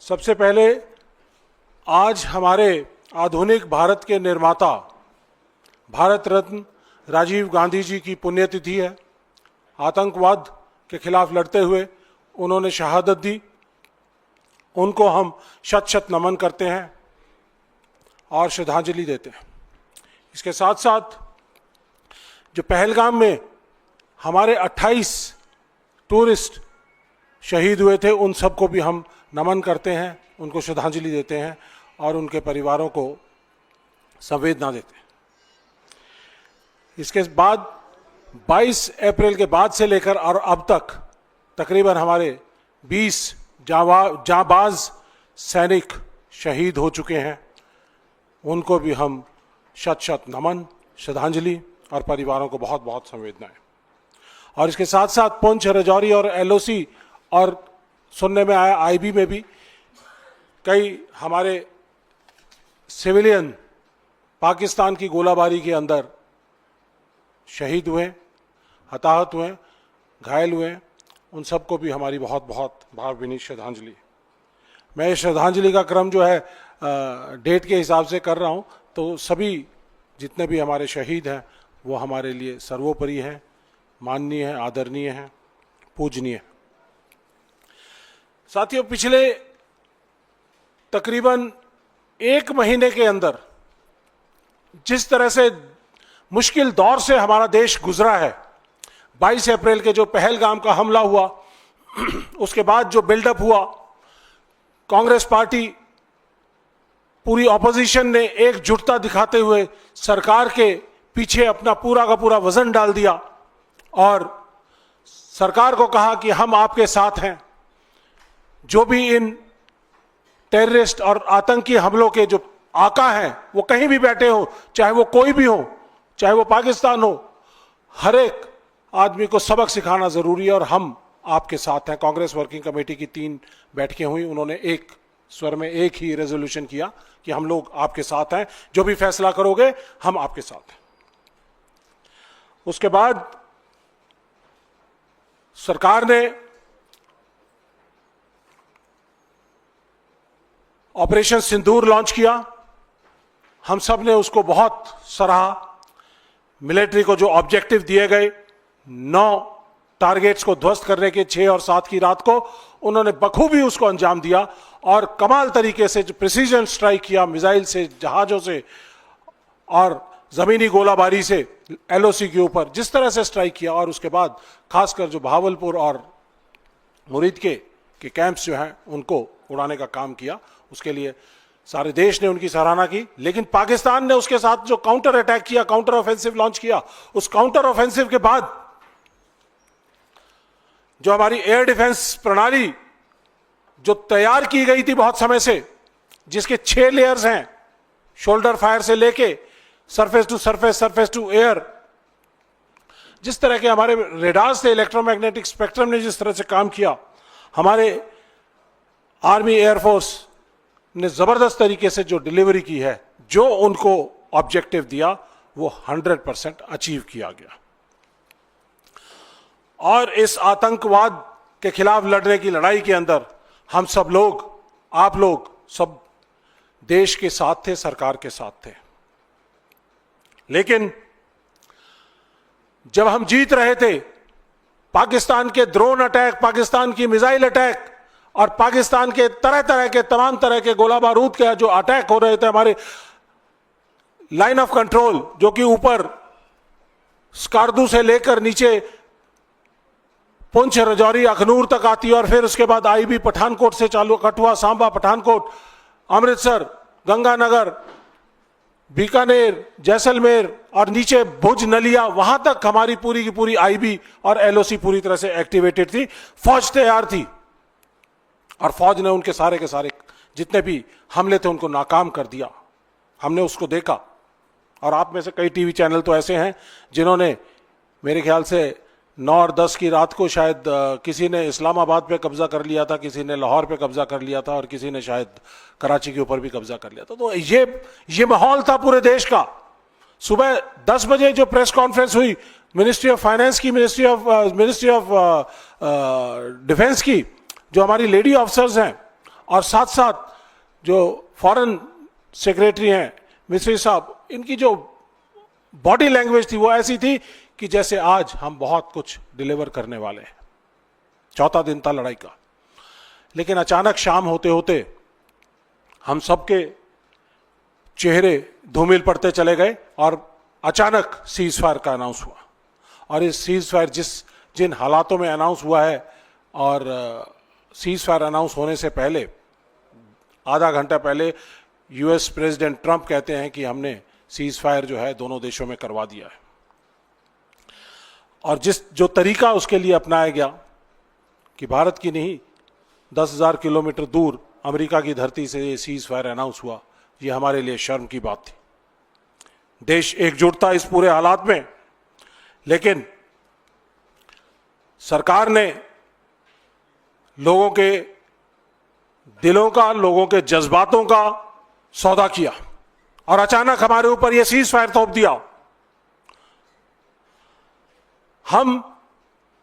सबसे पहले आज हमारे आधुनिक भारत के निर्माता भारत रत्न राजीव गांधी जी की पुण्यतिथि है। आतंकवाद के खिलाफ लड़ते हुए उन्होंने शहादत दी। उनको हम शत शत नमन करते हैं और श्रद्धांजलि देते हैं। इसके साथ साथ जो पहलगाम में हमारे 28 टूरिस्ट शहीद हुए थे, उन सबको भी हम नमन करते हैं, उनको श्रद्धांजलि देते हैं और उनके परिवारों को संवेदना देते हैं। इसके बाद 22 अप्रैल के बाद से लेकर और अब तक तकरीबन हमारे 20 जांबाज सैनिक शहीद हो चुके हैं। उनको भी हम शत शत नमन, श्रद्धांजलि और परिवारों को बहुत बहुत संवेदनाएं। और इसके साथ साथ पुंछ, राजौरी और एलओसी और सुनने में आया आईबी में भी कई हमारे सिविलियन पाकिस्तान की गोलाबारी के अंदर शहीद हुए, हताहत हुए, घायल हुए। उन सबको भी हमारी बहुत बहुत भावभीनी श्रद्धांजलि। मैं इस श्रद्धांजलि का क्रम जो है डेट के हिसाब से कर रहा हूं, तो सभी जितने भी हमारे शहीद हैं वो हमारे लिए सर्वोपरि हैं, माननीय हैं, आदरणीय हैं, पूजनीय हैं। साथियों, पिछले तकरीबन 1 महीने के अंदर जिस तरह से मुश्किल दौर से हमारा देश गुजरा है, 22 अप्रैल के जो पहलगाम का हमला हुआ, उसके बाद जो बिल्डअप हुआ, कांग्रेस पार्टी पूरी ऑपोजिशन ने एकजुटता दिखाते हुए सरकार के पीछे अपना पूरा का पूरा वजन डाल दिया और सरकार को कहा कि हम आपके साथ हैं। जो भी इन टेररिस्ट और आतंकी हमलों के जो आका हैं, वो कहीं भी बैठे हो, चाहे वो कोई भी हो, चाहे वो पाकिस्तान हो, हर एक आदमी को सबक सिखाना जरूरी है और हम आपके साथ हैं। कांग्रेस वर्किंग कमेटी की 3 बैठकें हुई, उन्होंने एक स्वर में एक ही रेजोल्यूशन किया कि हम लोग आपके साथ हैं, जो भी फैसला करोगे हम आपके साथ हैं। उसके बाद सरकार ने ऑपरेशन सिंदूर लॉन्च किया। हम सब ने उसको बहुत सराहा। मिलिट्री को जो ऑब्जेक्टिव दिए गए, 9 टारगेट्स को ध्वस्त करने के, 6 और 7 की रात को उन्होंने बखूबी उसको अंजाम दिया और कमाल तरीके से जो प्रिसीजन स्ट्राइक किया, मिसाइल से, जहाजों से और जमीनी गोलाबारी से एलओसी के ऊपर जिस तरह से स्ट्राइक किया, और उसके बाद खासकर जो भावलपुर और मुरीद के कैंप्स जो हैं उनको उड़ाने का काम किया, उसके लिए सारे देश ने उनकी सराहना की। लेकिन पाकिस्तान ने उसके साथ जो काउंटर अटैक किया, काउंटर ऑफेंसिव लॉन्च किया, उस काउंटर ऑफेंसिव के बाद जो हमारी एयर डिफेंस प्रणाली जो तैयार की गई थी बहुत समय से, जिसके 6 लेयर्स हैं, शोल्डर फायर से लेके surface to surface, surface to air, जिस तरह के हमारे रेडार्स थे, इलेक्ट्रोमैग्नेटिक स्पेक्ट्रम ने जिस तरह से काम किया, हमारे आर्मी एयरफोर्स ने जबरदस्त तरीके से जो डिलीवरी की है, जो उनको ऑब्जेक्टिव दिया, वो 100% अचीव किया गया। और इस आतंकवाद के खिलाफ लड़ने की लड़ाई के अंदर हम सब लोग, आप लोग सब देश के साथ थे, सरकार के साथ थे। लेकिन जब हम जीत रहे थे, पाकिस्तान के ड्रोन अटैक, पाकिस्तान की मिसाइल अटैक और पाकिस्तान के तरह तरह के, तमाम तरह के गोला बारूद के जो अटैक हो रहे थे हमारे लाइन ऑफ कंट्रोल, जो कि ऊपर स्कार्दू से लेकर नीचे पुंछ, राजौरी, अखनूर तक आती है, और फिर उसके बाद आईबी पठानकोट से चालू, कठुआ, सांबा, पठानकोट, अमृतसर, गंगानगर, बीकानेर, जैसलमेर और नीचे भुज, नलिया, वहां तक हमारी पूरी की पूरी आईबी और एलओसी पूरी तरह से एक्टिवेटेड थी। फौज तैयार थी और फौज ने उनके सारे के सारे जितने भी हमले थे उनको नाकाम कर दिया। हमने उसको देखा। और आप में से कई टीवी चैनल तो ऐसे हैं जिन्होंने मेरे ख्याल से 9 और 10 की रात को शायद किसी ने इस्लामाबाद पे कब्जा कर लिया था, किसी ने लाहौर पे कब्जा कर लिया था और किसी ने शायद कराची के ऊपर भी कब्जा कर लिया था। तो ये माहौल था पूरे देश का। सुबह 10 बजे जो प्रेस कॉन्फ्रेंस हुई मिनिस्ट्री ऑफ फाइनेंस की, मिनिस्ट्री ऑफ डिफेंस की, जो हमारी लेडी ऑफिसर्स हैं, और साथ साथ जो फॉरेन सेक्रेटरी हैं मिस्री साहब, इनकी जो बॉडी लैंग्वेज थी वो ऐसी थी कि जैसे आज हम बहुत कुछ डिलीवर करने वाले हैं। चौथा दिन था लड़ाई का, लेकिन अचानक शाम होते होते हम सबके चेहरे धूमिल पड़ते चले गए और अचानक सीज फायर का अनाउंस हुआ। और इस सीज फायर जिन हालातों में अनाउंस हुआ है, और सीज फायर अनाउंस होने से पहले आधा घंटा पहले यूएस प्रेसिडेंट ट्रंप कहते हैं कि हमने सीज फायर जो है दोनों देशों में करवा दिया है। और जो तरीका उसके लिए अपनाया गया कि भारत की नहीं 10,000 किलोमीटर दूर अमेरिका की धरती से ये सीज फायर अनाउंस हुआ, ये हमारे लिए शर्म की बात थी। देश एकजुट था इस पूरे हालात में, लेकिन सरकार ने लोगों के दिलों का, लोगों के जज्बातों का सौदा किया और अचानक हमारे ऊपर यह सीज फायर थोप दिया। हम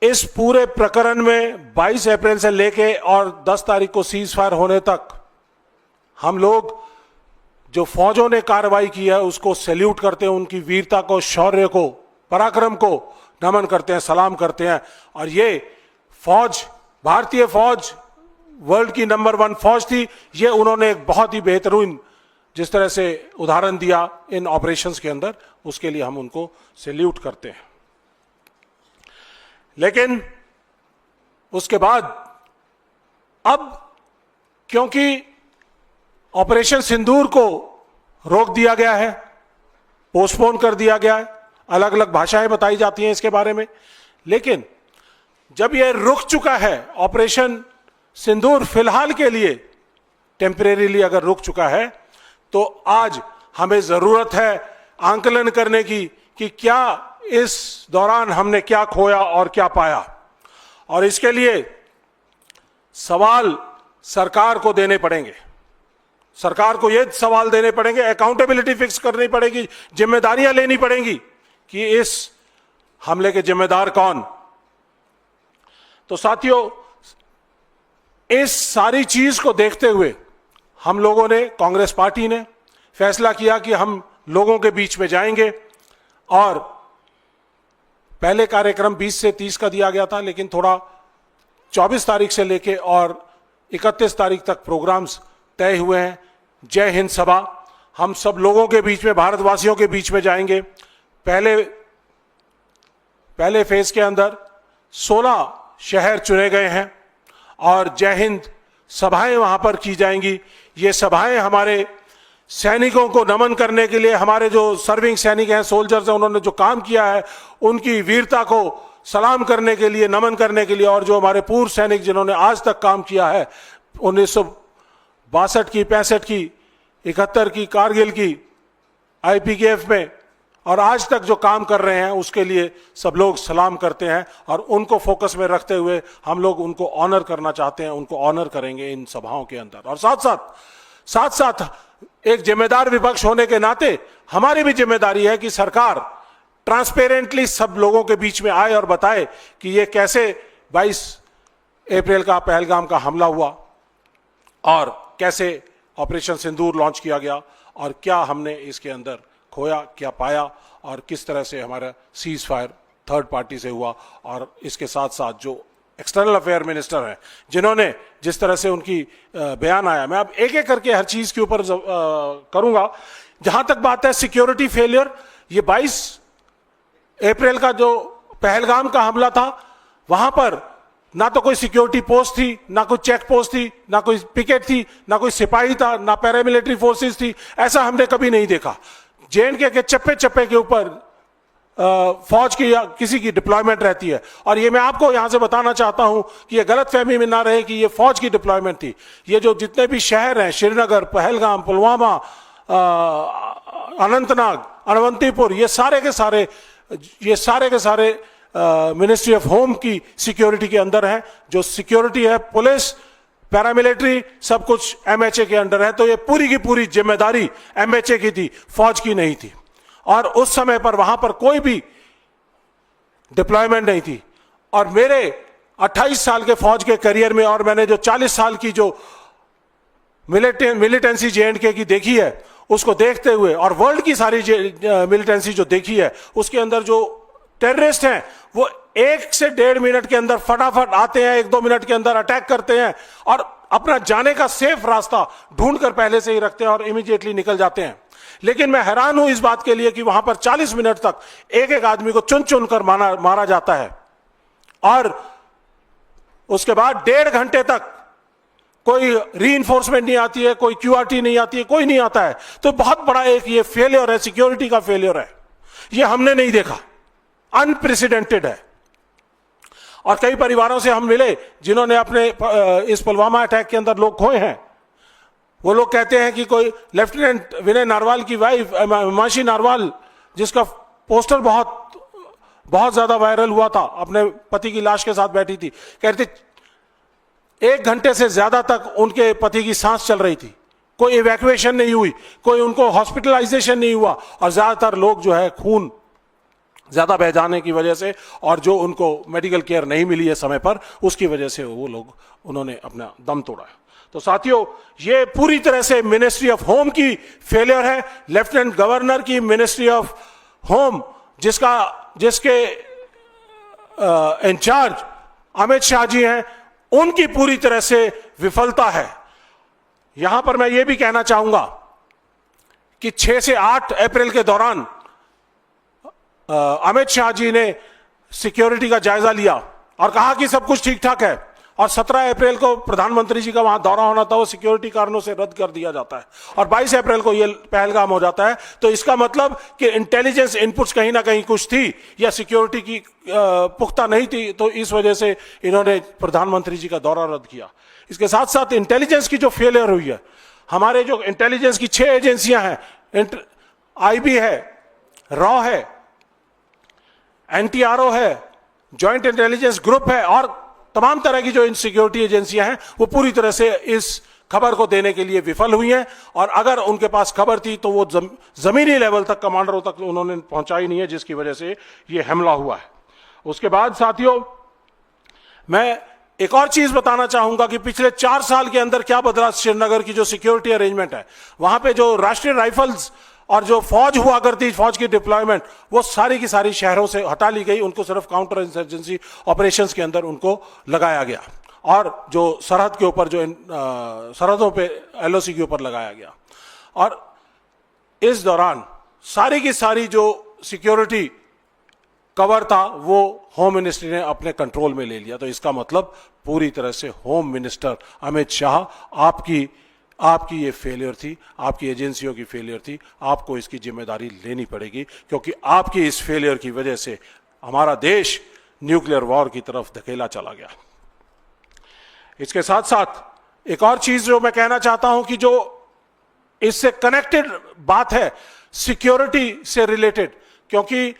इस पूरे प्रकरण में 22 अप्रैल से लेके और 10 तारीख को सीज फायर होने तक हम लोग जो फौजों ने कार्रवाई की है उसको सैल्यूट करते हैं, उनकी वीरता को, शौर्य को, पराक्रम को नमन करते हैं, सलाम करते हैं। और ये फौज, भारतीय फौज वर्ल्ड की नंबर 1 फौज थी। ये उन्होंने एक बहुत ही बेहतरीन जिस तरह से उदाहरण दिया इन ऑपरेशंस के अंदर, उसके लिए हम उनको सैल्यूट करते हैं। लेकिन उसके बाद अब क्योंकि ऑपरेशन सिंदूर को रोक दिया गया है, पोस्टपोन कर दिया गया है, अलग अलग भाषाएं बताई जाती हैं इसके बारे में, लेकिन जब यह रुक चुका है ऑपरेशन सिंदूर, फिलहाल के लिए टेम्परेरीली अगर रुक चुका है, तो आज हमें जरूरत है आंकलन करने की कि क्या इस दौरान हमने क्या खोया और क्या पाया। और इसके लिए सवाल सरकार को देने पड़ेंगे, सरकार को ये सवाल देने पड़ेंगे, अकाउंटेबिलिटी फिक्स करनी पड़ेगी, जिम्मेदारियां लेनी पड़ेंगी कि इस हमले के जिम्मेदार कौन। तो साथियों, इस सारी चीज को देखते हुए हम लोगों ने, कांग्रेस पार्टी ने फैसला किया कि हम लोगों के बीच में जाएंगे। और पहले कार्यक्रम 20 से 30 का दिया गया था, लेकिन थोड़ा 24 तारीख से लेके और 31 तारीख तक प्रोग्राम्स तय हुए हैं। जय हिंद सभा, हम सब लोगों के बीच में, भारतवासियों के बीच में जाएंगे। पहले फेज के अंदर 16 शहर चुने गए हैं और जय हिंद सभाएं वहां पर की जाएंगी। ये सभाएं हमारे सैनिकों को नमन करने के लिए, हमारे जो सर्विंग सैनिक हैं, सोल्जर्स हैं, उन्होंने जो काम किया है उनकी वीरता को सलाम करने के लिए, नमन करने के लिए, और जो हमारे पूर्व सैनिक जिन्होंने आज तक काम किया है 1962 की, 65 की, 71 की, कारगिल की, IPKF में, और आज तक जो काम कर रहे हैं, उसके लिए सब लोग सलाम करते हैं। और उनको फोकस में रखते हुए हम लोग उनको ऑनर करना चाहते हैं, उनको ऑनर करेंगे इन सभाओं के अंदर। और साथ साथ एक जिम्मेदार विपक्ष होने के नाते हमारी भी जिम्मेदारी है कि सरकार ट्रांसपेरेंटली सब लोगों के बीच में आए और बताए कि ये कैसे 22 अप्रैल का पहलगाम का हमला हुआ और कैसे ऑपरेशन सिंदूर लॉन्च किया गया और क्या हमने इसके अंदर खोया, क्या पाया, और किस तरह से हमारा सीज फायर थर्ड पार्टी से हुआ। और इसके साथ साथ जो एक्सटर्नल अफेयर मिनिस्टर हैं, जिन्होंने जिस तरह से उनकी बयान आया, मैं अब एक एक करके हर चीज के ऊपर करूंगा। जहां तक बात है सिक्योरिटी फेलियर, ये 22 अप्रैल का जो पहलगाम का हमला था, वहां पर ना तो कोई सिक्योरिटी पोस्ट थी, ना कोई चेक पोस्ट थी, ना कोई पिकेट थी, ना कोई सिपाही था, ना पैरामिलिट्री फोर्सेस थी। ऐसा हमने कभी नहीं देखा। JNK के चप्पे चप्पे के ऊपर फौज की या किसी की डिप्लॉयमेंट रहती है। और ये मैं आपको यहां से बताना चाहता हूं कि ये गलतफहमी में ना रहे कि ये फौज की डिप्लॉयमेंट थी। ये जो जितने भी शहर हैं, श्रीनगर, पहलगाम, पुलवामा, अनंतनाग, अनवंतीपुर, ये सारे के सारे मिनिस्ट्री ऑफ होम की सिक्योरिटी के अंदर है। जो सिक्योरिटी है, पुलिस, पैरामिलिट्री, सब कुछ MHA के अंडर है। तो ये पूरी की पूरी जिम्मेदारी MHA की थी, फौज की नहीं थी। और उस समय पर वहां पर कोई भी डिप्लॉयमेंट नहीं थी। और मेरे 28 साल के फौज के करियर में, और मैंने जो 40 साल की जो मिलिटेंसी J&K की देखी है, उसको देखते हुए और वर्ल्ड की सारी मिलिटेंसी जो देखी है, उसके अंदर जो टेररिस्ट हैं वो 1 से 1.5 मिनट के अंदर फटाफट आते हैं, 1-2 मिनट के अंदर अटैक करते हैं और अपना जाने का सेफ रास्ता ढूंढकर पहले से ही रखते हैं और इमीडिएटली निकल जाते हैं। लेकिन मैं हैरान हूं इस बात के लिए कि वहां पर 40 मिनट तक एक एक आदमी को चुन चुन कर मारा जाता है और उसके बाद 1.5 घंटे तक कोई रीइंफोर्समेंट नहीं आती है, कोई QRT नहीं आती है, कोई नहीं आता है। तो बहुत बड़ा एक ये फेलियर है, सिक्योरिटी का फेलियर है, ये हमने नहीं देखा, अनप्रेसिडेंटेड है। और कई परिवारों से हम मिले जिन्होंने अपने इस पुलवामा अटैक के अंदर लोग खोए हैं। वो लोग कहते हैं कि कोई लेफ्टिनेंट विनय नारवाल की वाइफ हिमांशी नारवाल, जिसका पोस्टर बहुत ज्यादा वायरल हुआ था, अपने पति की लाश के साथ बैठी थी, कहते 1 घंटे से ज्यादा तक उनके पति की सांस चल रही थी, कोई इवैक्यूएशन नहीं हुई, कोई उनको हॉस्पिटलाइजेशन नहीं हुआ और ज्यादातर लोग जो है खून ज्यादा बह जाने की वजह से और जो उनको मेडिकल केयर नहीं मिली है समय पर, उसकी वजह से वो लोग उन्होंने अपना दम तोड़ा। तो साथियों, ये पूरी तरह से मिनिस्ट्री ऑफ होम की फेलियर है। लेफ्टिनेंट गवर्नर की मिनिस्ट्री ऑफ होम, जिसके इंचार्ज अमित शाह जी हैं, उनकी पूरी तरह से विफलता है। यहां पर मैं ये भी कहना चाहूंगा कि 6 से 8 अप्रैल के दौरान अमित शाह जी ने सिक्योरिटी का जायजा लिया और कहा कि सब कुछ ठीक ठाक है, और 17 अप्रैल को प्रधानमंत्री जी का वहां दौरा होना था, वो सिक्योरिटी कारणों से रद्द कर दिया जाता है और 22 अप्रैल को ये पहलगाम हो जाता है। तो इसका मतलब कि इंटेलिजेंस इनपुट्स कहीं ना कहीं कुछ थी या सिक्योरिटी की पुख्ता नहीं थी, तो इस वजह से इन्होंने प्रधानमंत्री जी का दौरा रद्द किया। इसके साथ साथ इंटेलिजेंस की जो फेलियर हुई है, हमारे जो इंटेलिजेंस की 6 एजेंसियां हैं, IB है, रॉ है, NTRO है, जॉइंट इंटेलिजेंस ग्रुप है और तमाम तरह की जो सिक्योरिटी एजेंसियां हैं, वो पूरी तरह से इस खबर को देने के लिए विफल हुई हैं। और अगर उनके पास खबर थी तो वो जमीनी लेवल तक, कमांडरों तक उन्होंने पहुंचाई नहीं है, जिसकी वजह से ये हमला हुआ है। उसके बाद साथियों, मैं एक और चीज बताना चाहूंगा कि पिछले 4 साल के अंदर क्या बदला श्रीनगर की जो सिक्योरिटी अरेंजमेंट है। वहां पे जो राष्ट्रीय राइफल्स और जो फौज हुआ करती, फौज की डिप्लॉयमेंट, वो सारी की सारी शहरों से हटा ली गई, उनको सिर्फ काउंटर इंसर्जेंसी ऑपरेशंस के अंदर उनको लगाया गया और जो सरहद के ऊपर, जो सरहदों पे LOC के ऊपर लगाया गया। और इस दौरान सारी की सारी जो सिक्योरिटी कवर था वो होम मिनिस्ट्री ने अपने कंट्रोल में ले लिया। तो इसका मतलब पूरी तरह से होम मिनिस्टर अमित शाह, आपकी ये फेलियर थी, आपकी एजेंसियों की फेलियर थी, आपको इसकी जिम्मेदारी लेनी पड़ेगी, क्योंकि आपकी इस फेलियर की वजह से हमारा देश न्यूक्लियर वॉर की तरफ धकेला चला गया। इसके साथ साथ एक और चीज जो मैं कहना चाहता हूं कि जो इससे कनेक्टेड बात है, सिक्योरिटी से रिलेटेड, क्योंकि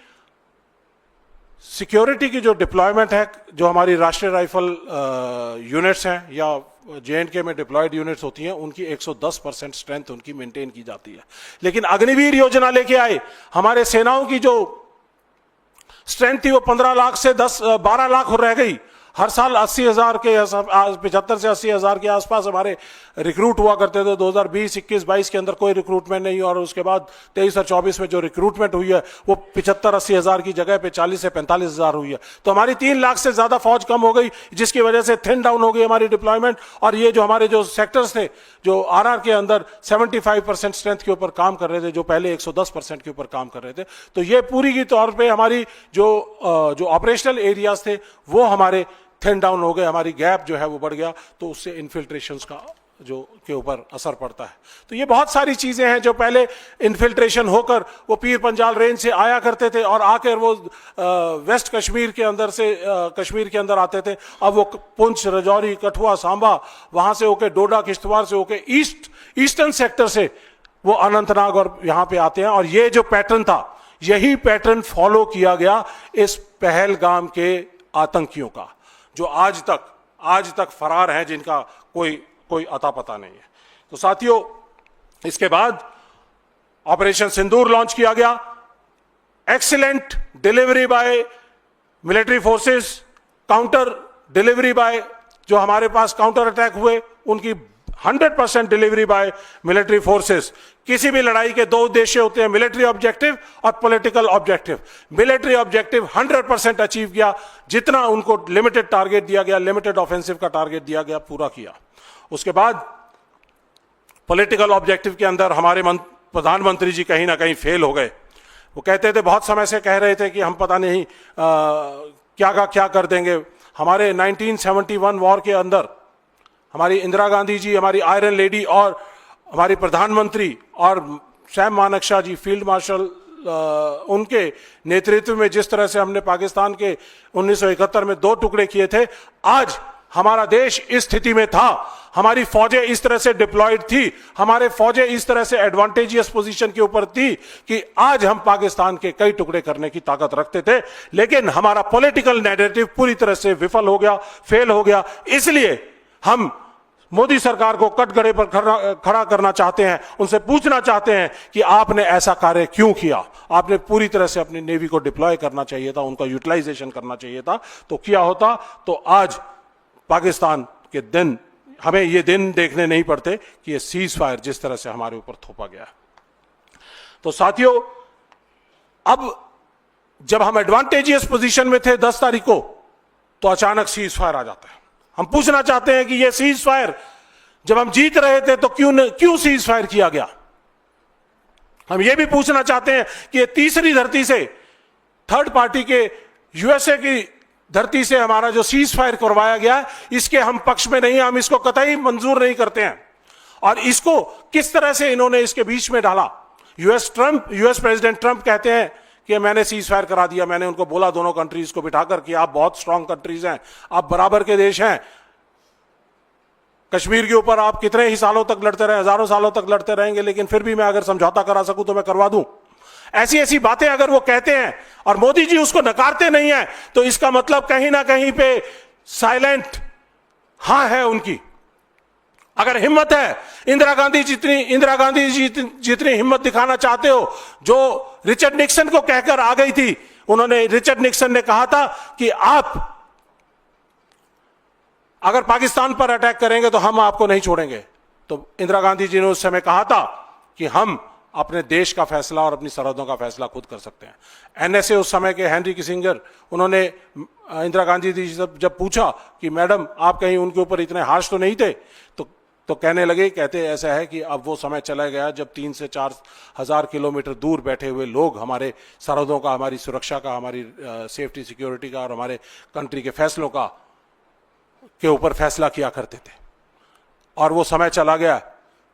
सिक्योरिटी की जो डिप्लॉयमेंट है, जो हमारी राष्ट्रीय राइफल यूनिट्स हैं या J&K में डिप्लॉयड यूनिट्स होती हैं, उनकी 110% स्ट्रेंथ उनकी मेंटेन की जाती है। लेकिन अग्निवीर योजना लेके आए, हमारे सेनाओं की जो स्ट्रेंथ थी वो 15 लाख से 12 लाख रह गई। हर साल 80,000 के 75 से 80,000 के आसपास हमारे रिक्रूट हुआ करते थे। 2020, 21, 22 के अंदर कोई रिक्रूटमेंट नहीं, और उसके बाद 23 और 24 में जो रिक्रूटमेंट हुई है वो 75-80,000 की जगह पे 40 से 45,000 हुई है। तो हमारी 3 लाख से ज्यादा फौज कम हो गई, जिसकी वजह से थिन डाउन हो गई हमारी डिप्लॉयमेंट। और ये जो हमारे जो सेक्टर्स थे, जो RR के अंदर 75% स्ट्रेंथ के ऊपर काम कर रहे थे, जो पहले 110% के ऊपर काम कर रहे थे, तो ये पूरी की तौर पर हमारी जो ऑपरेशनल एरियाज थे वो हमारे थिन डाउन हो गए, हमारी गैप जो है वो बढ़ गया, तो उससे इन्फिल्ट्रेशंस का जो के ऊपर असर पड़ता है। तो ये बहुत सारी चीजें हैं जो पहले इन्फिल्ट्रेशन होकर वो पीर पंजाल रेंज से आया करते थे और आकर वो वेस्ट कश्मीर के अंदर से कश्मीर के अंदर आते थे। अब वो पुंछ, राजौरी, कठुआ, सांबा, वहां से होके डोडा, किश्तवाड़ से होके ईस्टर्न सेक्टर से वो अनंतनाग और यहां पे आते हैं। और ये जो पैटर्न था, यही पैटर्न फॉलो किया गया इस पहलगाम के आतंकियों का, जो आज तक फरार हैं, जिनका कोई अता पता नहीं है। तो साथियों, इसके बाद ऑपरेशन सिंदूर लॉन्च किया गया। Excellent delivery by military forces, counter delivery by जो हमारे पास काउंटर अटैक हुए, उनकी 100% डिलीवरी बाय मिलिट्री फोर्सेस। किसी भी लड़ाई के दो उद्देश्य होते हैं, मिलिट्री ऑब्जेक्टिव और political objective. Military objective 100% achieve किया, जितना उनको लिमिटेड टारगेट दिया गया, लिमिटेड ऑफेंसिव का टारगेट दिया गया, पूरा किया। उसके बाद पॉलिटिकल ऑब्जेक्टिव के अंदर हमारे प्रधानमंत्री जी कहीं ना कहीं फेल हो गए। वो कहते थे, बहुत समय से कह रहे थे कि हम पता नहीं क्या कर देंगे। हमारे 1971 वॉर के अंदर हमारी इंदिरा गांधी जी, हमारी आयरन लेडी, और हमारी प्रधानमंत्री और सैम मानेकशॉ जी फील्ड मार्शल, उनके नेतृत्व में जिस तरह से हमने पाकिस्तान के 1971 में 2 टुकड़े किए थे, आज हमारा देश इस स्थिति में था, हमारी फौजें इस तरह से डिप्लॉयड थी, हमारे फौजें इस तरह से एडवांटेजियस पोजीशन के ऊपर थी कि आज हम पाकिस्तान के कई टुकड़े करने की ताकत रखते थे। लेकिन हमारा पॉलिटिकल नैरेटिव पूरी तरह से विफल हो गया, फेल हो गया। इसलिए हम मोदी सरकार को कटघरे पर खड़ा करना चाहते हैं, उनसे पूछना चाहते हैं कि आपने ऐसा कार्य क्यों किया। आपने पूरी तरह से अपनी नेवी को डिप्लॉय करना चाहिए था, उनका यूटिलाइजेशन करना चाहिए था, तो किया होता तो आज पाकिस्तान के दिन, हमें ये दिन देखने नहीं पड़ते कि ये सीज फायर जिस तरह से हमारे ऊपर थोपा गया। तो साथियों, अब जब हम एडवांटेजियस पोजीशन में थे 10 तारीख को, तो अचानक सीज फायर आ जाता है। हम पूछना चाहते हैं कि ये सीज फायर जब हम जीत रहे थे तो क्यों सीज फायर किया गया। हम ये भी पूछना चाहते हैं कि ये तीसरी धरती से, थर्ड पार्टी के यूएसए की धरती से हमारा जो सीज फायर करवाया गया, इसके हम पक्ष में नहीं हैं, हम इसको कतई मंजूर नहीं करते हैं। और इसको किस तरह से इन्होंने इसके बीच में डाला। यूएस प्रेसिडेंट ट्रंप कहते हैं कि मैंने सीज फायर करा दिया। मैंने उनको बोला, दोनों कंट्रीज को बिठाकर, कि आप बहुत स्ट्रांग कंट्रीज हैं, आप बराबर के देश हैं, कश्मीर के ऊपर आप कितने ही सालों तक लड़ते रहे, हजारों सालों तक लड़ते रहेंगे, लेकिन फिर भी मैं अगर समझौता करा सकूं तो मैं करवा दूं। ऐसी ऐसी बातें अगर वो कहते हैं और मोदी जी उसको नकारते नहीं है, तो इसका मतलब कहीं ना कहीं पे साइलेंट हां है उनकी। अगर हिम्मत है, इंदिरा गांधी जी जितनी हिम्मत दिखाना चाहते हो, जो रिचर्ड निक्सन को कहकर आ गई थी, उन्होंने, रिचर्ड निक्सन ने कहा था कि आप अगर पाकिस्तान पर अटैक करेंगे तो हम आपको नहीं छोड़ेंगे। तो इंदिरा गांधी जी ने उस समय कहा था कि हम अपने देश का फैसला और अपनी सरहदों का फैसला खुद कर सकते हैं। एनएसए उस समय के हेनरी किसिंगर, उन्होंने इंदिरा गांधी जी से जब पूछा कि मैडम आप कहीं उनके ऊपर इतने हार्श तो नहीं थे, तो कहने लगे, कहते ऐसा है कि अब वो समय चला गया जब 3 से 4 हजार किलोमीटर दूर बैठे हुए लोग हमारे सरहदों का, हमारी सुरक्षा का, हमारी सेफ्टी सिक्योरिटी का और हमारे कंट्री के फैसलों का के ऊपर फैसला किया करते थे। और वो समय चला गया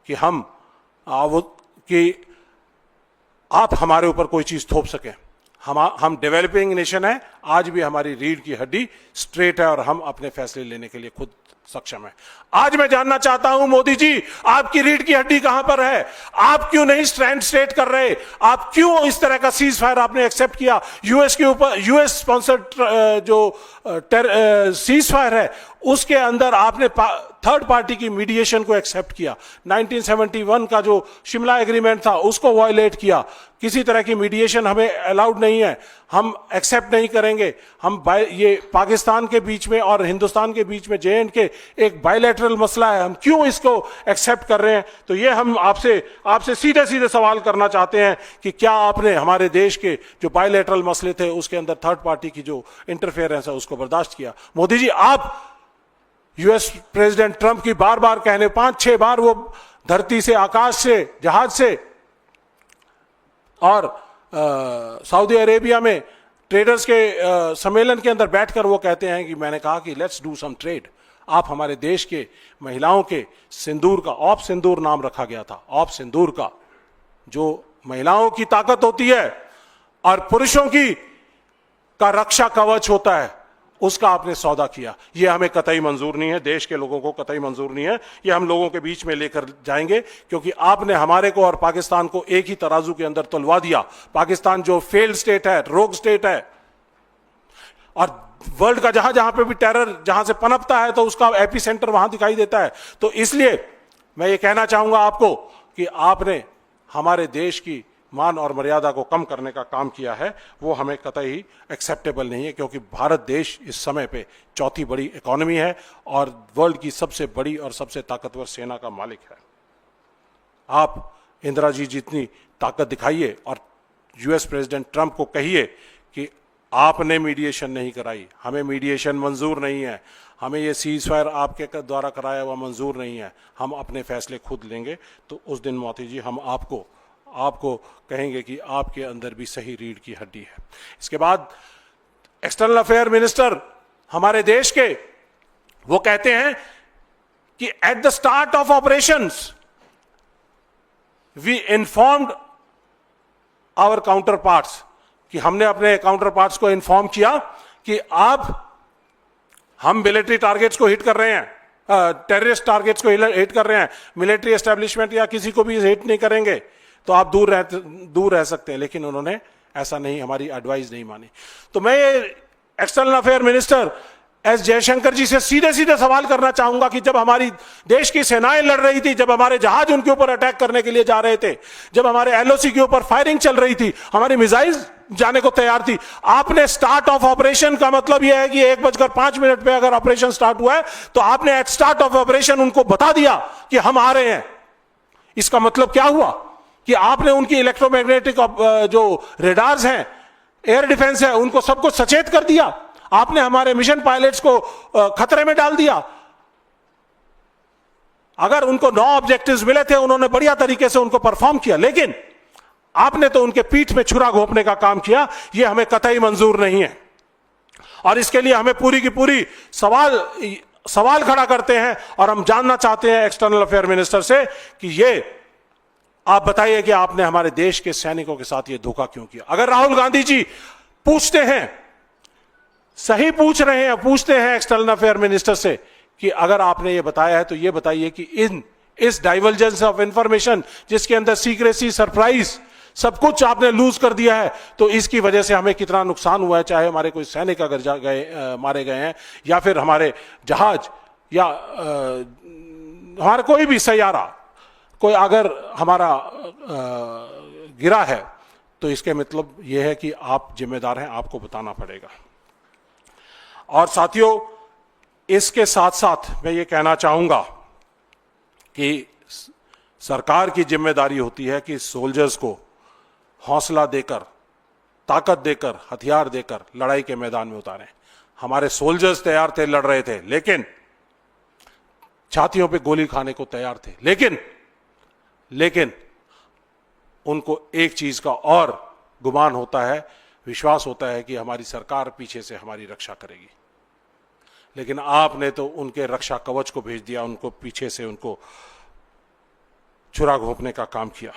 कि आप हमारे ऊपर कोई चीज थोप सकें। हम डेवलपिंग नेशन है, आज भी हमारी रीढ़ की हड्डी स्ट्रेट है और हम अपने फैसले लेने के लिए खुद सक्षम है। आज मैं जानना चाहता हूं, मोदी जी, आपकी रीढ़ की हड्डी कहां पर है? आप क्यों नहीं स्टैंड स्ट्रेट कर रहे? आप क्यों इस तरह का सीज फायर आपने एक्सेप्ट किया? यूएस के ऊपर, यूएस स्पॉन्सर्ड जो सीज फायर है, उसके अंदर आपने थर्ड पार्टी की मीडिएशन को एक्सेप्ट किया। 1971 का जो शिमला एग्रीमेंट था उसको वायलेट किया। किसी तरह की मीडिएशन हमें अलाउड नहीं है, हम एक्सेप्ट नहीं करेंगे। हम ये पाकिस्तान के बीच में और हिंदुस्तान के बीच में J&K एक बायलैटरल मसला है, हम क्यों इसको एक्सेप्ट कर रहे हैं? तो ये हम आपसे सीधे सीधे सवाल करना चाहते हैं कि क्या आपने हमारे देश के जो बायलैटरल मसले थे उसके अंदर थर्ड पार्टी की जो इंटरफेरेंस है उसको बर्दाश्त किया? मोदी जी, आप यूएस प्रेसिडेंट ट्रंप की बार बार कहने, 5-6 बार वो धरती से, आकाश से, जहाज से और सऊदी अरेबिया में ट्रेडर्स के सम्मेलन के अंदर बैठकर वो कहते हैं कि मैंने कहा कि लेट्स डू सम ट्रेड। आप हमारे देश के महिलाओं के सिंदूर का, ऑफ सिंदूर नाम रखा गया था, ऑफ सिंदूर का, जो महिलाओं की ताकत होती है और पुरुषों की का रक्षा कवच होता है, उसका आपने सौदा किया। ये हमें कतई मंजूर नहीं है, देश के लोगों को कतई मंजूर नहीं है। ये हम लोगों के बीच में लेकर जाएंगे, क्योंकि आपने हमारे को और पाकिस्तान को एक ही तराजू के अंदर तुलवा दिया। पाकिस्तान जो फेल्ड स्टेट है, रोग स्टेट है, और वर्ल्ड का जहां जहां पे भी टेरर जहां से पनपता है तो उसका एपी सेंटर वहां दिखाई देता है। तो इसलिए मैं ये कहना चाहूंगा आपको कि आपने हमारे देश की मान और मर्यादा को कम करने का काम किया है, वो हमें कतई एक्सेप्टेबल नहीं है, क्योंकि भारत देश इस समय पे चौथी बड़ी इकोनॉमी है और वर्ल्ड की सबसे बड़ी और सबसे ताकतवर सेना का मालिक है। आप इंदिरा जी जितनी ताकत दिखाइए और यूएस प्रेसिडेंट ट्रंप को कहिए कि आपने मीडिएशन नहीं कराई, हमें मीडिएशन मंजूर नहीं है, हमें ये सीज फायर आपके द्वारा कराया हुआ मंजूर नहीं है, हम अपने फैसले खुद लेंगे, तो उस दिन मोदी जी हम आपको कहेंगे कि आपके अंदर भी सही रीढ़ की हड्डी है। इसके बाद एक्सटर्नल अफेयर मिनिस्टर हमारे देश के, वो कहते हैं कि at the start of operations we informed our counterparts, कि हमने अपने काउंटर पार्ट्स को इन्फॉर्म किया कि अब हम मिलिट्री टारगेट्स को हिट कर रहे हैं, टेररिस्ट टारगेट्स को हिट कर रहे हैं, मिलिट्री एस्टेब्लिशमेंट या किसी को भी हिट नहीं करेंगे, तो आप दूर रह सकते हैं। लेकिन उन्होंने ऐसा नहीं, हमारी एडवाइस नहीं मानी। तो मैं ये external affair minister S Jaishankar ji से सीधे सीधे सवाल करना चाहूंगा कि जब हमारी देश की सेनाएं लड़ रही थी, जब हमारे जहाज उनके ऊपर अटैक करने के लिए जा रहे थे, जब हमारे एलओसी के ऊपर फायरिंग चल रही थी, हमारी मिसाइल जाने को तैयार थी, आपने स्टार्ट ऑफ ऑपरेशन का मतलब यह है कि 1:05 पे अगर ऑपरेशन स्टार्ट हुआ है तो आपने एट स्टार्ट ऑफ ऑपरेशन उनको बता दिया कि हम आ रहे हैं। इसका मतलब क्या हुआ कि आपने उनकी इलेक्ट्रोमैग्नेटिक जो रेडार्स हैं, एयर डिफेंस है, उनको सबको सचेत कर दिया। आपने हमारे मिशन पायलट्स को खतरे में डाल दिया। अगर उनको 9 ऑब्जेक्टिव्स मिले थे, उन्होंने बढ़िया तरीके से उनको परफॉर्म किया, लेकिन आपने तो उनके पीठ में छुरा घोंपने का काम किया। यह हमें कतई मंजूर नहीं है और इसके लिए हमें पूरी की पूरी सवाल खड़ा करते हैं और हम जानना चाहते हैं एक्सटर्नल अफेयर मिनिस्टर से कि ये आप बताइए कि आपने हमारे देश के सैनिकों के साथ ये धोखा क्यों किया। अगर राहुल गांधी जी पूछते हैं, सही पूछ रहे हैं, पूछते हैं एक्सटर्नल अफेयर मिनिस्टर से कि अगर आपने ये बताया है तो ये बताइए कि इस डाइवर्जेंस ऑफ इंफॉर्मेशन, जिसके अंदर सीक्रेसी, सरप्राइज, सब कुछ आपने लूज कर दिया है, तो इसकी वजह से हमें कितना नुकसान हुआ है, चाहे हमारे कोई सैनिक अगर मारे गए हैं या फिर हमारे जहाज या हमारा कोई भी सैयारा कोई अगर हमारा गिरा है, तो इसके मतलब यह है कि आप जिम्मेदार हैं, आपको बताना पड़ेगा। और साथियों, इसके साथ साथ मैं ये कहना चाहूंगा कि सरकार की जिम्मेदारी होती है कि सोल्जर्स को हौसला देकर, ताकत देकर, हथियार देकर लड़ाई के मैदान में उतारें। हमारे सोल्जर्स तैयार थे, लड़ रहे थे, लेकिन छातियों पे गोली खाने को तैयार थे, लेकिन उनको एक चीज का और गुमान होता है, विश्वास होता है कि हमारी सरकार पीछे से हमारी रक्षा करेगी। लेकिन आपने तो उनके रक्षा कवच को भेज दिया, उनको पीछे से उनको छुरा घोंपने का काम किया।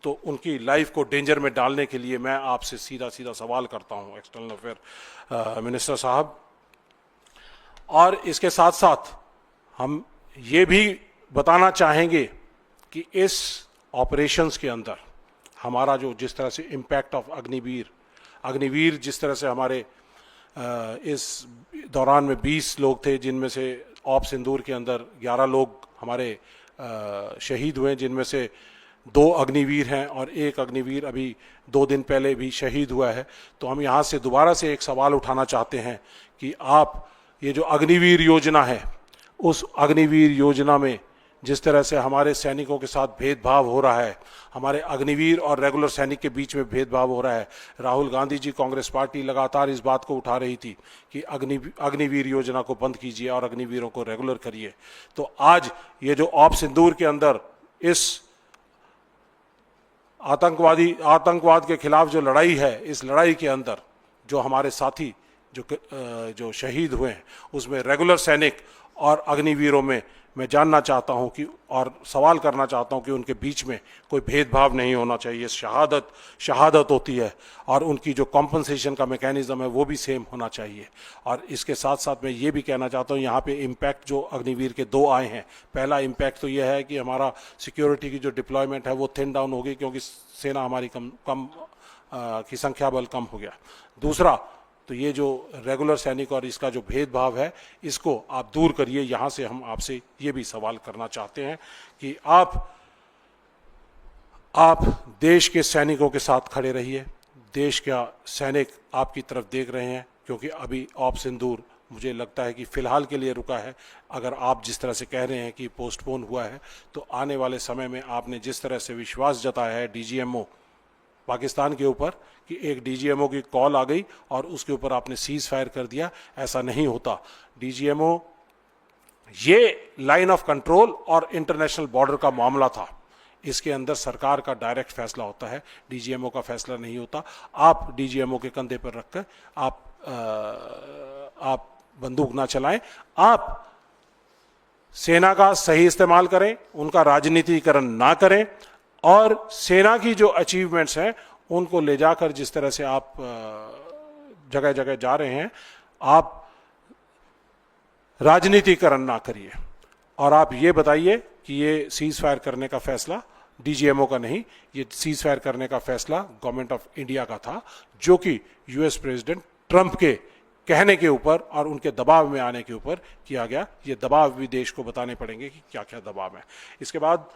तो उनकी लाइफ को डेंजर में डालने के लिए मैं आपसे सीधा सीधा सवाल करता हूं एक्सटर्नल अफेयर मिनिस्टर साहब। और इसके साथ साथ हम ये भी बताना चाहेंगे कि इस ऑपरेशंस के अंदर हमारा जो जिस तरह से इम्पैक्ट ऑफ अग्निवीर जिस तरह से हमारे इस दौरान में 20 लोग थे, जिनमें से ऑप सिंदूर के अंदर 11 लोग हमारे शहीद हुए, जिनमें से 2 अग्निवीर हैं और 1 अग्निवीर अभी 2 दिन पहले भी शहीद हुआ है। तो हम यहाँ से दोबारा से एक सवाल उठाना चाहते हैं कि आप ये जो अग्निवीर योजना है, उस अग्निवीर योजना में जिस तरह से हमारे सैनिकों के साथ भेदभाव हो रहा है, हमारे अग्निवीर और रेगुलर सैनिक के बीच में भेदभाव हो रहा है, राहुल गांधी जी, कांग्रेस पार्टी लगातार इस बात को उठा रही थी कि अग्निवीर योजना को बंद कीजिए और अग्निवीरों को रेगुलर करिए। तो आज ये जो ऑप सिंदूर के अंदर इस आतंकवाद के खिलाफ जो लड़ाई है, इस लड़ाई के अंदर जो हमारे साथी जो शहीद हुए हैं, उसमें रेगुलर सैनिक और अग्निवीरों में मैं जानना चाहता हूं कि और सवाल करना चाहता हूं कि उनके बीच में कोई भेदभाव नहीं होना चाहिए। शहादत होती है और उनकी जो कॉम्पनसेशन का मैकेनिज्म है वो भी सेम होना चाहिए। और इसके साथ साथ मैं ये भी कहना चाहता हूं, यहाँ पे इम्पैक्ट जो अग्निवीर के 2 आए हैं। पहला इम्पैक्ट तो यह है कि हमारा सिक्योरिटी की जो डिप्लॉयमेंट है वो थिन डाउन हो गई, क्योंकि सेना हमारी कम की संख्या बल कम हो गया। दूसरा तो ये जो रेगुलर सैनिक और इसका जो भेदभाव है, इसको आप दूर करिए। यहाँ से हम आपसे ये भी सवाल करना चाहते हैं कि आप आप देश के सैनिकों के साथ खड़े रहिए। देश का सैनिक आपकी तरफ देख रहे हैं, क्योंकि अभी ऑपरेशन सिंदूर मुझे लगता है कि फ़िलहाल के लिए रुका है। अगर आप जिस तरह से कह रहे हैं कि पोस्टपोन हुआ है, तो आने वाले समय में आपने जिस तरह से विश्वास जताया है डीजीएमओ पाकिस्तान के ऊपर कि एक डीजीएमओ की कॉल आ गई और उसके ऊपर आपने सीज फायर कर दिया, ऐसा नहीं होता। डीजीएमओ, ये लाइन ऑफ कंट्रोल और इंटरनेशनल बॉर्डर का मामला था, इसके अंदर सरकार का डायरेक्ट फैसला होता है, डीजीएमओ का फैसला नहीं होता। आप डीजीएमओ के कंधे पर रखकर आप बंदूक ना चलाएं, आप सेना का सही इस्तेमाल करें, उनका राजनीतिकरण ना करें, और सेना की जो अचीवमेंट्स हैं उनको ले जाकर जिस तरह से आप जगह जगह जा रहे हैं, आप राजनीतिकरण ना करिए। और आप ये बताइए कि ये सीज फायर करने का फैसला डीजीएमओ का नहीं, ये सीज फायर करने का फैसला गवर्नमेंट ऑफ इंडिया का था, जो कि यूएस प्रेसिडेंट ट्रंप के कहने के ऊपर और उनके दबाव में आने के ऊपर किया गया। ये दबाव भी देश को बताने पड़ेंगे कि क्या क्या दबाव है। इसके बाद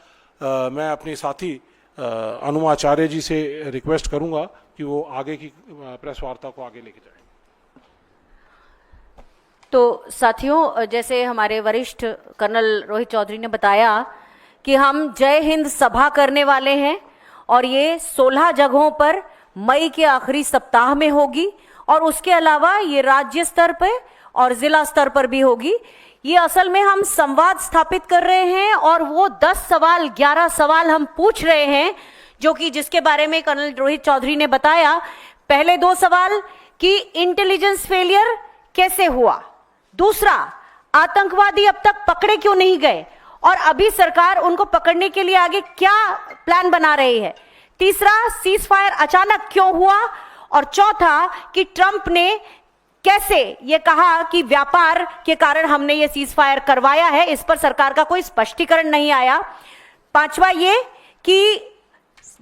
मैं अपने साथी अनु आचार्य जी से रिक्वेस्ट करूंगा कि वो आगे की प्रेस वार्ता को आगे लेके जाए। तो साथियों, जैसे हमारे वरिष्ठ कर्नल रोहित चौधरी ने बताया कि हम जय हिंद सभा करने वाले हैं, और ये 16 जगहों पर मई के आखिरी सप्ताह में होगी, और उसके अलावा ये राज्य स्तर पर और जिला स्तर पर भी होगी। ये असल में हम संवाद स्थापित कर रहे हैं, और वो 10 सवाल 11 सवाल हम पूछ रहे हैं, जो कि जिसके बारे में कर्नल रोहित चौधरी ने बताया। पहले 2 सवाल कि इंटेलिजेंस फेलियर कैसे हुआ, दूसरा आतंकवादी अब तक पकड़े क्यों नहीं गए और अभी सरकार उनको पकड़ने के लिए आगे क्या प्लान बना रही है, तीसरा सीज फायर अचानक क्यों हुआ, और चौथा कि ट्रंप ने कैसे ये कहा कि व्यापार के कारण हमने ये सीज फायर करवाया है, इस पर सरकार का कोई स्पष्टीकरण नहीं आया। पांचवा ये कि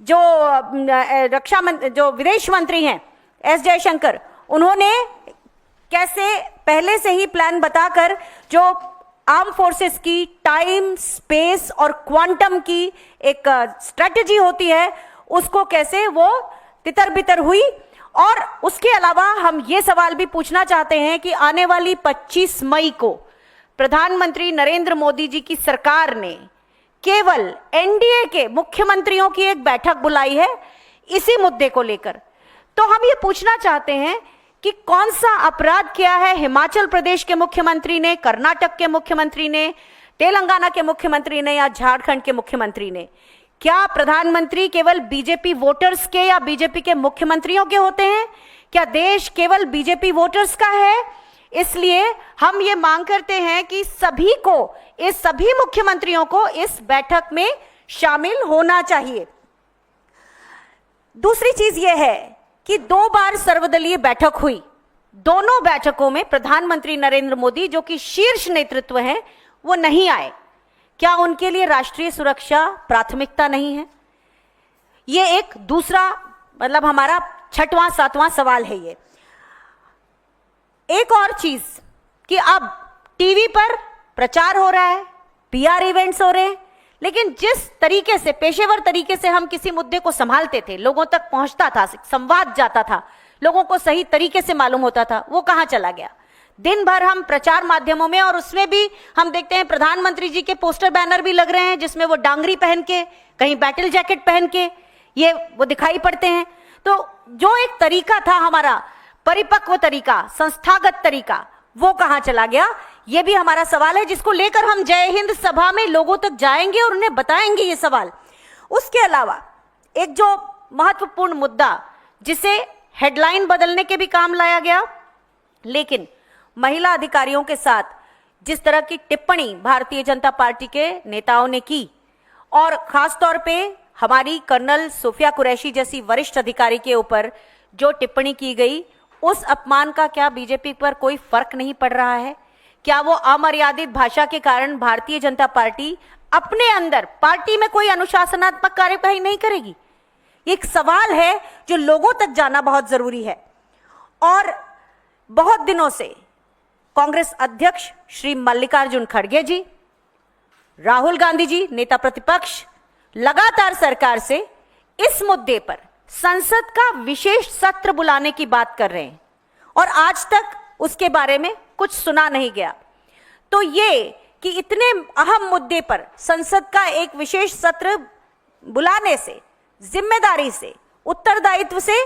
जो विदेश मंत्री हैं एस जयशंकर, उन्होंने कैसे पहले से ही प्लान बताकर जो आर्म फोर्सेस की टाइम, स्पेस और क्वांटम की एक स्ट्रेटजी होती है, उसको कैसे वो तितर बितर हुई। और उसके अलावा हम ये सवाल भी पूछना चाहते हैं कि आने वाली 25 मई को प्रधानमंत्री नरेंद्र मोदी जी की सरकार ने केवल एनडीए के मुख्यमंत्रियों की एक बैठक बुलाई है इसी मुद्दे को लेकर। तो हम ये पूछना चाहते हैं कि कौन सा अपराध किया है हिमाचल प्रदेश के मुख्यमंत्री ने, कर्नाटक के मुख्यमंत्री ने, तेलंगाना के मुख्यमंत्री ने या झारखंड के मुख्यमंत्री ने। क्या प्रधानमंत्री केवल बीजेपी वोटर्स के या बीजेपी के मुख्यमंत्रियों के होते हैं? क्या देश केवल बीजेपी वोटर्स का है? इसलिए हम ये मांग करते हैं कि सभी मुख्यमंत्रियों को इस बैठक में शामिल होना चाहिए। दूसरी चीज यह है कि 2 बार सर्वदलीय बैठक हुई, दोनों बैठकों में प्रधानमंत्री नरेंद्र मोदी, जो कि शीर्ष नेतृत्व हैं, वो नहीं आए। क्या उनके लिए राष्ट्रीय सुरक्षा प्राथमिकता नहीं है? ये एक दूसरा, मतलब हमारा 6वां 7वां सवाल है ये। एक और चीज कि अब टीवी पर प्रचार हो रहा है, पीआर इवेंट्स हो रहे हैं, लेकिन जिस तरीके से, पेशेवर तरीके से हम किसी मुद्दे को संभालते थे, लोगों तक पहुंचता था, संवाद जाता था, लोगों को सही तरीके से मालूम होता था, वो कहां चला गया? दिन भर हम प्रचार माध्यमों में, और उसमें भी हम देखते हैं प्रधानमंत्री जी के पोस्टर बैनर भी लग रहे हैं जिसमें वो डांगरी पहन के, कहीं बैटल जैकेट पहन के वो दिखाई पड़ते हैं। तो जो एक तरीका था हमारा, परिपक्व तरीका, संस्थागत तरीका, वो कहां चला गया? ये भी हमारा सवाल है, जिसको लेकर हम जय हिंद सभा में लोगों तक जाएंगे और उन्हें बताएंगे ये सवाल। उसके अलावा एक जो महत्वपूर्ण मुद्दा, जिसे हेडलाइन बदलने के भी काम लाया गया, लेकिन महिला अधिकारियों के साथ जिस तरह की टिप्पणी भारतीय जनता पार्टी के नेताओं ने की, और खास तौर पे हमारी कर्नल सोफिया कुरैशी जैसी वरिष्ठ अधिकारी के ऊपर जो टिप्पणी की गई, उस अपमान का क्या बीजेपी पर कोई फर्क नहीं पड़ रहा है? क्या वो अमर्यादित भाषा के कारण भारतीय जनता पार्टी अपने अंदर पार्टी में कोई अनुशासनात्मक कार्यवाही नहीं करेगी? एक सवाल है जो लोगों तक जाना बहुत जरूरी है। और बहुत दिनों से कांग्रेस अध्यक्ष श्री मल्लिकार्जुन खड़गे जी, राहुल गांधी जी, नेता प्रतिपक्ष, लगातार सरकार से इस मुद्दे पर संसद का विशेष सत्र बुलाने की बात कर रहे हैं और आज तक उसके बारे में कुछ सुना नहीं गया। तो ये कि इतने अहम मुद्दे पर संसद का एक विशेष सत्र बुलाने से, जिम्मेदारी से, उत्तरदायित्व से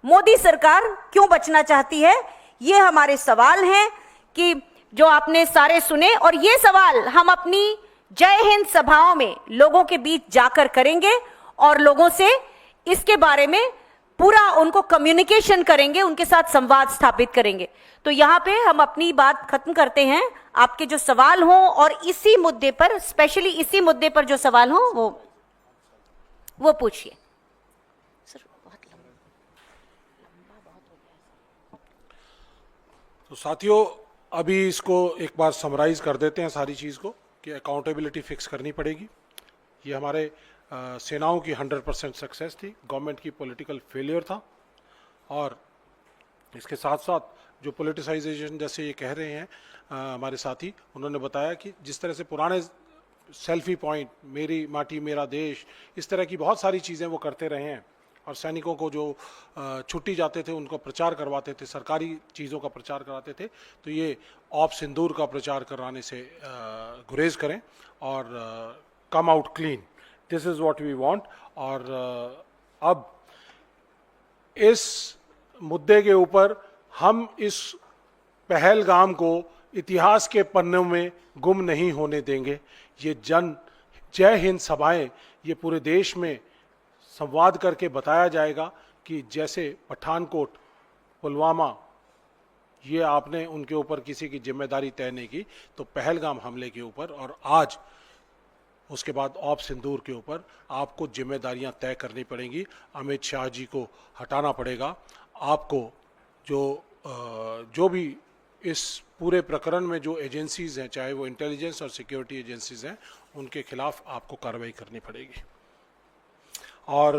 मोदी सरकार क्यों बचना चाहती है, ये हमारे सवाल हैं कि जो आपने सारे सुने। और ये सवाल हम अपनी जय हिंद सभाओं में लोगों के बीच जाकर करेंगे और लोगों से इसके बारे में पूरा उनको कम्युनिकेशन करेंगे, उनके साथ संवाद स्थापित करेंगे। तो यहां पे हम अपनी बात खत्म करते हैं। आपके जो सवाल हों और इसी मुद्दे पर, स्पेशली इसी मुद्दे पर जो सवाल हो वो पूछिए। सर बहुत लंबा बहुत हो गया। तो साथियों, अभी इसको एक बार समराइज कर देते हैं सारी चीज़ को कि अकाउंटेबिलिटी फिक्स करनी पड़ेगी। ये हमारे सेनाओं की 100% सक्सेस थी, गवर्नमेंट की पॉलिटिकल फेलियर था। और इसके साथ साथ जो पॉलिटिसाइजेशन जैसे ये कह रहे हैं हमारे साथी, उन्होंने बताया कि जिस तरह से पुराने सेल्फी पॉइंट, मेरी माटी मेरा देश, इस तरह की बहुत सारी चीज़ें वो करते रहे हैं और सैनिकों को जो छुट्टी जाते थे उनको प्रचार करवाते थे, सरकारी चीज़ों का प्रचार कराते थे। तो ये ऑप सिंदूर का प्रचार कराने से गुरेज करें और come out clean, this is what we want. और अब इस मुद्दे के ऊपर हम इस पहलगाम को इतिहास के पन्नों में गुम नहीं होने देंगे। ये जय हिंद सभाएं, ये पूरे देश में संवाद करके बताया जाएगा कि जैसे पठानकोट, पुलवामा, ये आपने उनके ऊपर किसी की जिम्मेदारी तय नहीं की, तो पहलगाम हमले के ऊपर और आज उसके बाद ऑप सिंदूर के ऊपर आपको जिम्मेदारियां तय करनी पड़ेंगी। अमित शाह जी को हटाना पड़ेगा। आपको जो भी इस पूरे प्रकरण में जो एजेंसीज हैं, चाहे वो इंटेलिजेंस और सिक्योरिटी एजेंसीज हैं, उनके खिलाफ आपको कार्रवाई करनी पड़ेगी। और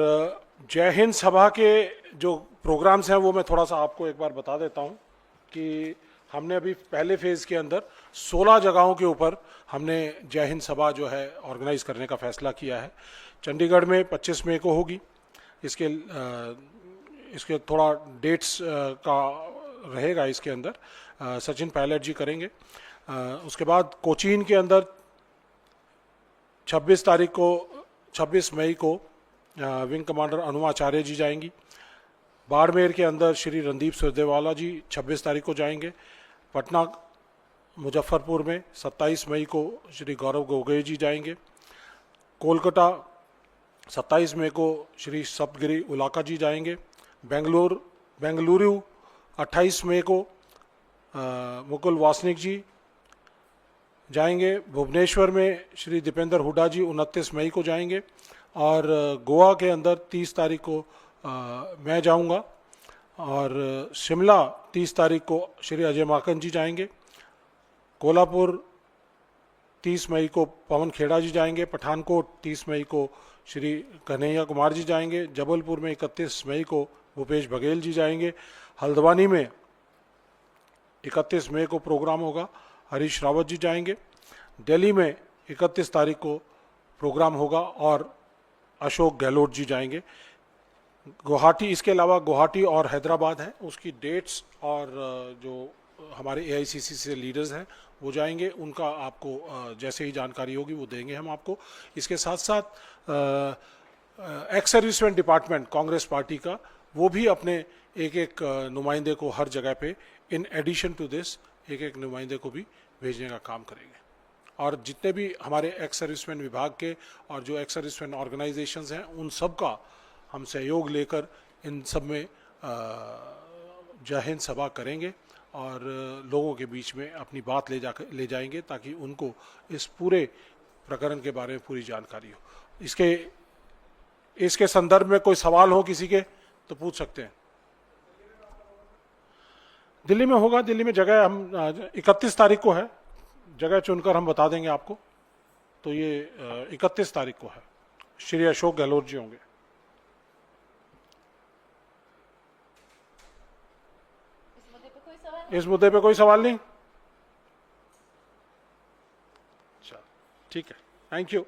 जय हिंद सभा के जो प्रोग्राम्स हैं वो मैं थोड़ा सा आपको एक बार बता देता हूं कि हमने अभी पहले फेज़ के अंदर 16 जगहों के ऊपर हमने जय हिंद सभा जो है ऑर्गेनाइज करने का फैसला किया है। चंडीगढ़ में 25 मई को होगी। इसके थोड़ा डेट्स का रहेगा इसके अंदर, सचिन पायलट जी करेंगे। उसके बाद कोचीन के अंदर 26 मई को विंग कमांडर अनुआचार्य जी जाएंगी। बाड़मेर के अंदर श्री रणदीप सुरजेवाला जी 26 तारीख को जाएंगे। पटना मुजफ्फरपुर में 27 मई को श्री गौरव गोगोई जी जाएंगे। कोलकाता 27 मई को श्री सप्तगिरी उलाका जी जाएंगे। बेंगलुरु 28 मई को मुकुल वासनिक जी जाएंगे। भुवनेश्वर में श्री दीपेंद्र हुड्डा जी 29 मई को जाएंगे। और गोवा के अंदर 30 तारीख को मैं जाऊंगा। और शिमला 30 तारीख को श्री अजय माकन जी जाएंगे। कोल्हापुर 30 मई को पवन खेड़ा जी जाएंगे। पठानकोट 30 मई को श्री कन्हैया कुमार जी जाएंगे। जबलपुर में 31 मई को भूपेश बघेल जी जाएंगे। हल्द्वानी में 31 मई को प्रोग्राम होगा, हरीश रावत जी जाएंगे। दिल्ली में 31 तारीख को प्रोग्राम होगा और अशोक गहलोत जी जाएंगे। गुवाहाटी, इसके अलावा गुवाहाटी और हैदराबाद है, उसकी डेट्स और जो हमारे AICC से लीडर्स हैं वो जाएंगे। उनका आपको जैसे ही जानकारी होगी वो देंगे हम आपको। इसके साथ साथ ex serviceman department Congress party का, वो भी अपने एक नुमाइंदे को हर जगह पे, इन एडिशन टू दिस, एक नुमाइंदे को भी भेजने का काम करेंगे। और जितने भी हमारे एक्स सर्विसमैन विभाग के और जो एक्स सर्विसमैन ऑर्गेनाइजेशंस हैं, उन सब का हम सहयोग लेकर इन सब में जय हिंद सभा करेंगे और लोगों के बीच में अपनी बात ले जाएंगे ताकि उनको इस पूरे प्रकरण के बारे में पूरी जानकारी हो। इसके संदर्भ में कोई सवाल हो किसी के तो पूछ सकते हैं। दिल्ली में होगा, दिल्ली में जगह हम 31 तारीख को है, जगह चुनकर हम बता देंगे आपको। तो ये 31 तारीख को है, श्री अशोक गहलोत जी होंगे। इस मुद्दे पे कोई सवाल नहीं? चलो ठीक है, थैंक यू।